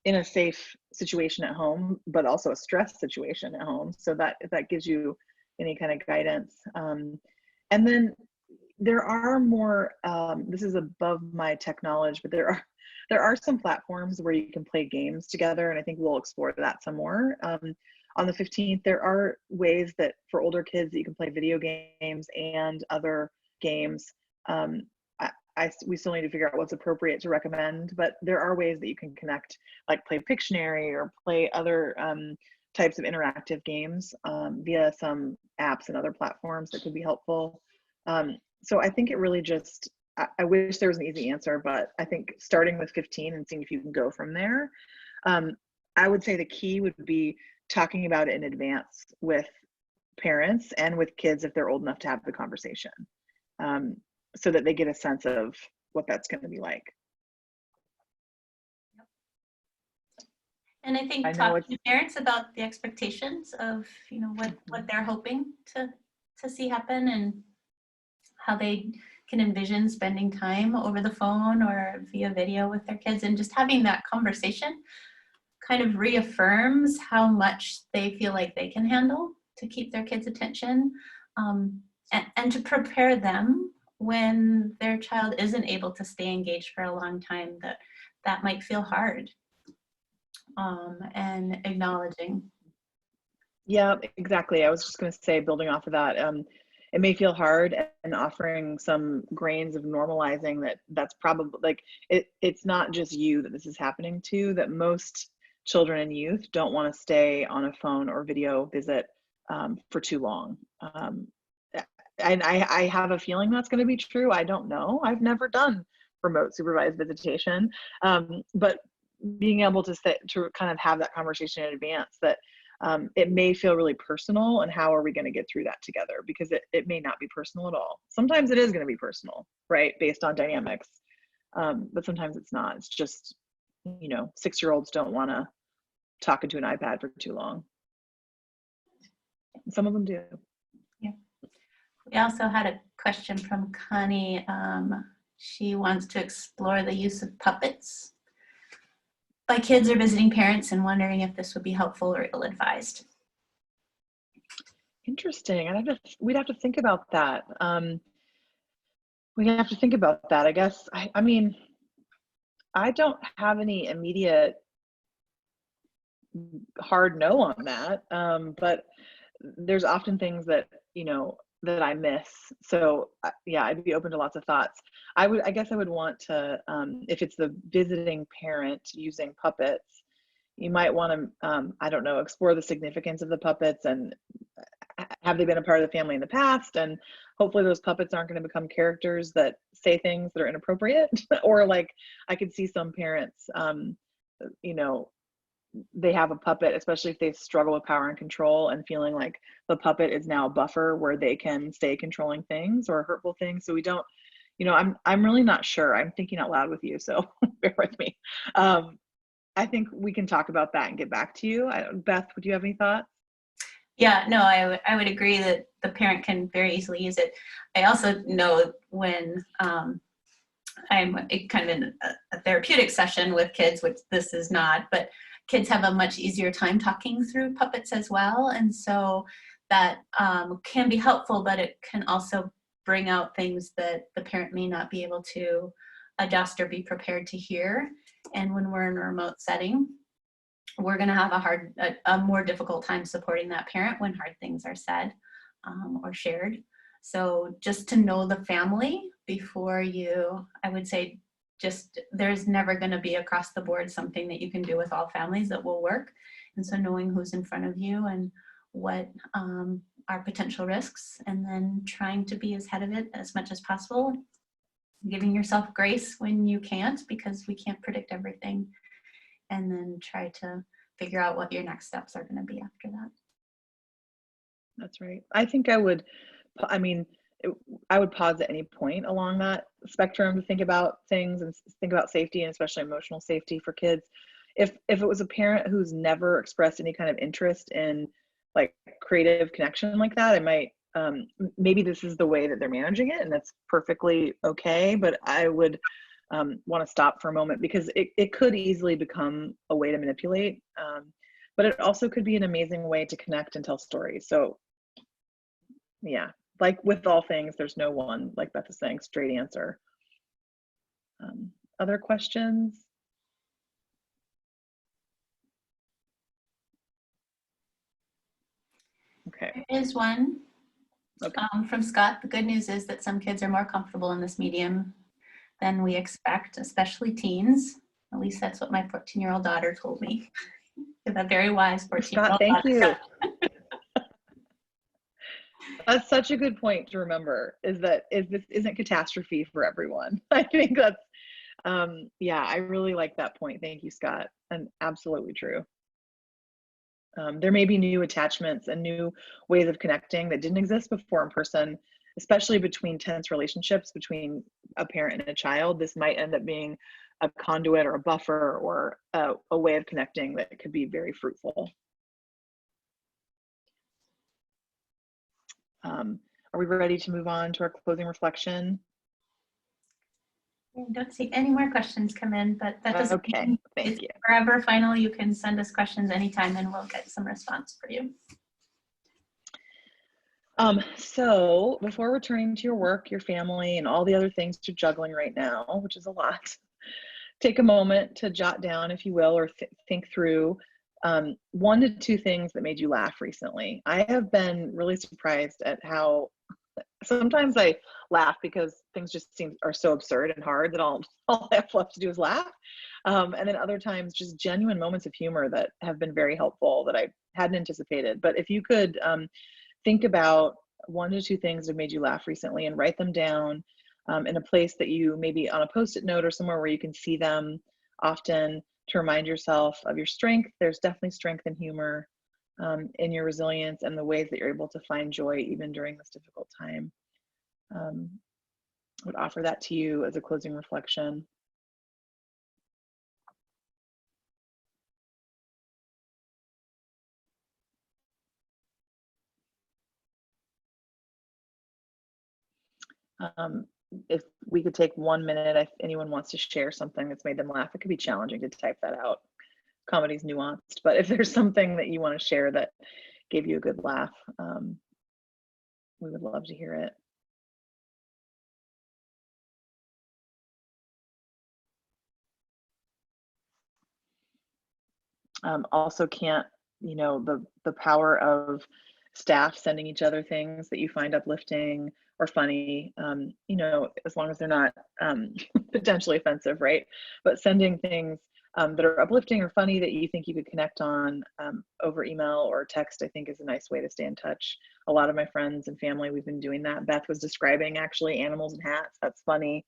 in a safe situation at home, but also a stress situation at home. So that, if that gives you any kind of guidance. And then there are more, this is above my tech knowledge, but there are some platforms where you can play games together. And I think we'll explore that some more. On the 15th, there are ways that for older kids that you can play video games and other games. We still need to figure out what's appropriate to recommend, but there are ways that you can connect, like play Pictionary or play other types of interactive games via some apps and other platforms that could be helpful. So I think it really just, I wish there was an easy answer, but I think starting with 15 and seeing if you can go from there. I would say the key would be talking about it in advance with parents and with kids if they're old enough to have the conversation. So that they get a sense of what that's going to be like. And I think talking to parents about the expectations of, what they're hoping to see happen and how they can envision spending time over the phone or via video with their kids, and just having that conversation kind of reaffirms how much they feel like they can handle to keep their kids' attention, and to prepare them when their child isn't able to stay engaged for a long time, that might feel hard, and acknowledging. Yeah, exactly. I was just going to say, building off of that, it may feel hard, and offering some grains of normalizing that's probably like, it's not just you that this is happening to, that most children and youth don't want to stay on a phone or video visit for too long. And I have a feeling that's going to be true. I don't know. I've never done remote supervised visitation, but being able to kind of have that conversation in advance, that it may feel really personal, and how are we going to get through that together? Because it may not be personal at all. Sometimes it is going to be personal, right? Based on dynamics. But sometimes it's not. It's just, 6-year-olds don't want to talk into an iPad for too long. Some of them do. Yeah. We also had a question from Connie. She wants to explore the use of puppets by kids or visiting parents, and wondering if this would be helpful or ill-advised. Interesting. We'd have to think about that. We have to think about that, I guess. I mean, I don't have any immediate hard no on that, but there's often things that, you know, that I miss. So yeah, I'd be open to lots of thoughts. I guess I would want to, if it's the visiting parent using puppets, you might want to, I don't know, explore the significance of the puppets, and have they been a part of the family in the past? And hopefully those puppets aren't going to become characters that say things that are inappropriate. Or like, I could see some parents, you know, they have a puppet, especially if they struggle with power and control, and feeling like the puppet is now a buffer where they can say controlling things or hurtful things. So we don't, you know, I'm really not sure. I'm thinking out loud with you, so bear with me. I think we can talk about that and get back to you. Beth, would you have any thoughts? Yeah, no, I would agree that the parent can very easily use it. I also know when I'm kind of in a therapeutic session with kids, which this is not, but kids have a much easier time talking through puppets as well. And so that can be helpful, but it can also bring out things that the parent may not be able to adjust or be prepared to hear. And when we're in a remote setting, we're going to have a more difficult time supporting that parent when hard things are said or shared. So just to know the family before you, I would say, just there's never going to be across the board something that you can do with all families that will work. And so knowing who's in front of you and what are potential risks, and then trying to be ahead of it as much as possible, giving yourself grace when you can't, because we can't predict everything, and then try to figure out what your next steps are going to be after that. That's right. I think I would pause at any point along that spectrum to think about things and think about safety, and especially emotional safety for kids. If it was a parent who's never expressed any kind of interest in like creative connection like that, I might, maybe this is the way that they're managing it, and that's perfectly okay. But I would want to stop for a moment, because it could easily become a way to manipulate. But it also could be an amazing way to connect and tell stories. So yeah, like with all things, there's no one, like Beth is saying, straight answer. Other questions? Okay. There is one Okay. from Scott. The good news is that some kids are more comfortable in this medium than we expect, especially teens. At least that's what my 14-year-old daughter told me. A very wise 14-year-old Scott, thank daughter. you. That's such a good point to remember, is this isn't catastrophe for everyone. I think that's, yeah, I really like that point. Thank you, Scott. And absolutely true. There may be new attachments and new ways of connecting that didn't exist before in person, especially between tense relationships between a parent and a child. This might end up being a conduit or a buffer or a way of connecting that could be very fruitful. Are we ready to move on to our closing reflection? I don't see any more questions come in, but that doesn't okay, mean thank it's you. forever final. You can send us questions anytime and we'll get some response for you. So before returning to your work, your family, and all the other things you're juggling right now, which is a lot, take a moment to jot down, if you will, or think through 1 to 2 things that made you laugh recently. I have been really surprised at how sometimes I laugh because things just are so absurd and hard that all I have left to do is laugh. And then other times, just genuine moments of humor that have been very helpful that I hadn't anticipated. But if you could think about 1 to 2 things that have made you laugh recently and write them down in a place that you, maybe on a Post-it note or somewhere where you can see them often, to remind yourself of your strength. There's definitely strength in humor, in your resilience, and the ways that you're able to find joy even during this difficult time. I would offer that to you as a closing reflection. If we could take 1 minute, if anyone wants to share something that's made them laugh. It could be challenging to type that out. Comedy's nuanced, but if there's something that you want to share that gave you a good laugh, we would love to hear it. Also can't, you know, the power of staff sending each other things that you find uplifting or funny, you know, as long as they're not potentially offensive, right? But sending things that are uplifting or funny that you think you could connect on over email or text, I think is a nice way to stay in touch. A lot of my friends and family, we've been doing that. Beth was describing actually animals and hats. That's funny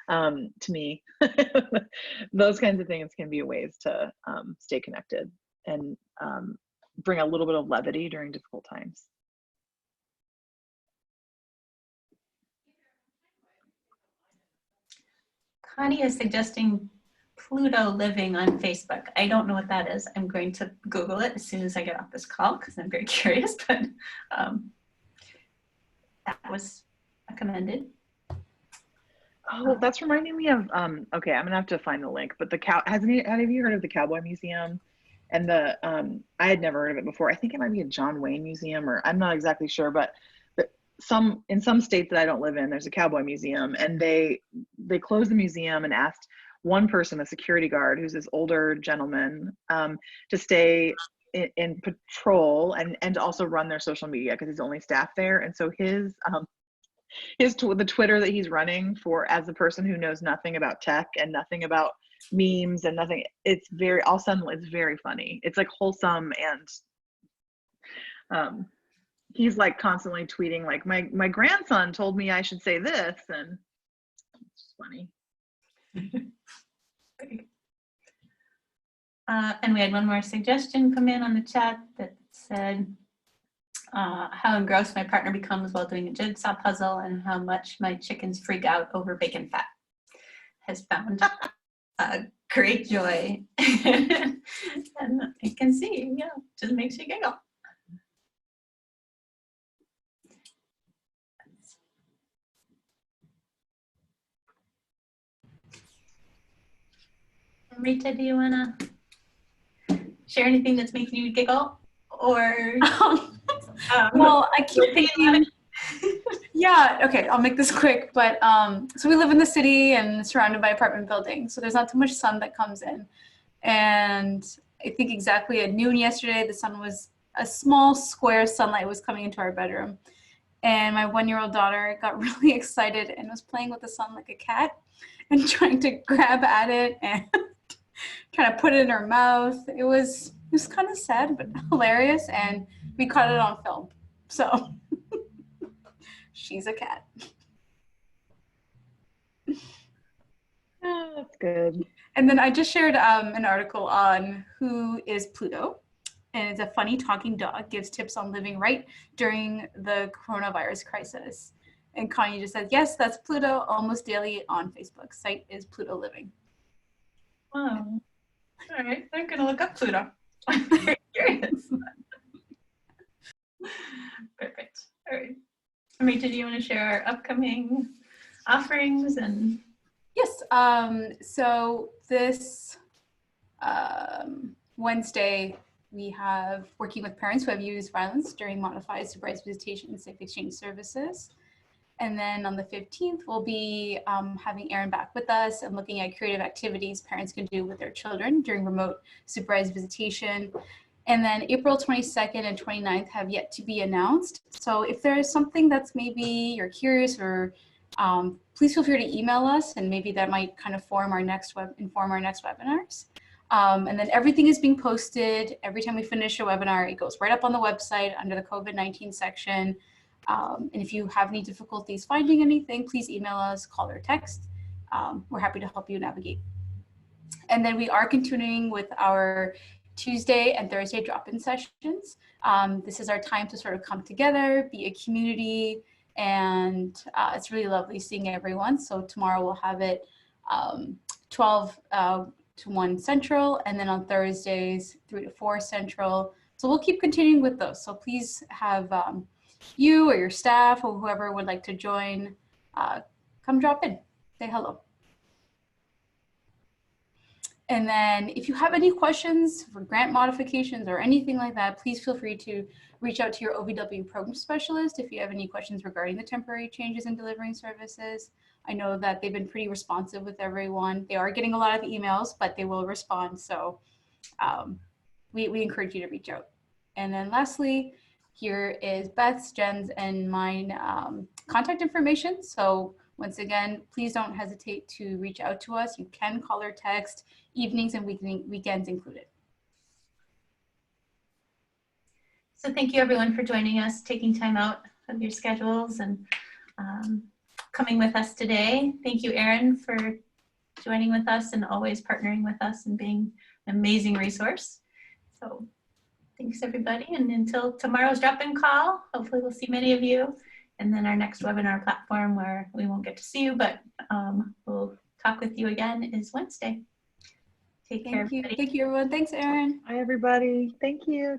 to me. Those kinds of things can be ways to stay connected and bring a little bit of levity during difficult times. Connie is suggesting Pluto living on Facebook. I don't know what that is. I'm going to Google it as soon as I get off this call because I'm very curious, but that was recommended. Oh, that's reminding me of, okay, I'm gonna have to find the link, but have you heard of the Cowboy Museum? And I had never heard of it before. I think it might be a John Wayne Museum, or I'm not exactly sure, but in some states that I don't live in, there's a cowboy museum, and they closed the museum and asked one person, a security guard, who's this older gentleman, to stay in patrol and also run their social media because he's the only staff there. And so the Twitter that he's running for as a person who knows nothing about tech and nothing about memes and nothing, it's very funny. It's like wholesome, and he's like constantly tweeting like my grandson told me I should say this, and it's just funny. And we had one more suggestion come in on the chat that said how engrossed my partner becomes while doing a jigsaw puzzle and how much my chickens freak out over bacon fat. Has found great joy. And I can see, yeah, just makes you giggle. Rita, do you want to share anything that's making you giggle? Or well, I keep thinking, yeah, okay, I'll make this quick, but so we live in the city and surrounded by apartment buildings, so there's not too much sun that comes in. And I think exactly at noon yesterday, the sun was a small square sunlight was coming into our bedroom. And my 1-year-old daughter got really excited and was playing with the sun like a cat and trying to grab at it and trying to put it in her mouth. It was kind of sad, but hilarious. And we caught it on film. So she's a cat. Oh, that's good. And then I just shared an article on who is Pluto. And it's a funny talking dog, gives tips on living right during the coronavirus crisis. And Connie just said, yes, that's Pluto, almost daily on Facebook. Site is Pluto Living. Wow. All right, I'm going to look up Pluto. I'm very curious. Perfect. All right. Rita, do you want to share our upcoming offerings? And yes. So this Wednesday, we have working with parents who have used violence during modified supervised visitation and safe exchange services. And then on the 15th, we'll be having Erin back with us and looking at creative activities parents can do with their children during remote supervised visitation. And then April 22nd and 29th have yet to be announced. So if there is something that's maybe you're curious or please feel free to email us, and maybe that might kind of inform our next webinars. And then everything is being posted. Every time we finish a webinar, it goes right up on the website under the COVID-19 section. And if you have any difficulties finding anything, please email us, call or text. We're happy to help you navigate. And then we are continuing with our Tuesday and Thursday drop-in sessions. This is our time to sort of come together, be a community, and it's really lovely seeing everyone. So tomorrow we'll have it 12 to 1 Central, and then on Thursdays 3 to 4 Central. So we'll keep continuing with those. So please have you or your staff or whoever would like to join, come drop in, say hello. And then if you have any questions for grant modifications or anything like that, please feel free to reach out to your OVW program specialist if you have any questions regarding the temporary changes in delivering services. I know that they've been pretty responsive with everyone. They are getting a lot of emails, but they will respond. So we encourage you to reach out. And then lastly, here is Beth's, Jen's, and mine contact information. So once again, please don't hesitate to reach out to us. You can call or text, evenings and weekends included. So thank you everyone for joining us, taking time out of your schedules and coming with us today. Thank you, Erin, for joining with us and always partnering with us and being an amazing resource. So thanks everybody, and until tomorrow's drop-in call, hopefully we'll see many of you. And then our next webinar platform where we won't get to see you, but we'll talk with you again is Wednesday. Take care, everybody. Thank you, everyone. Thanks, Erin. Bye, everybody. Thank you.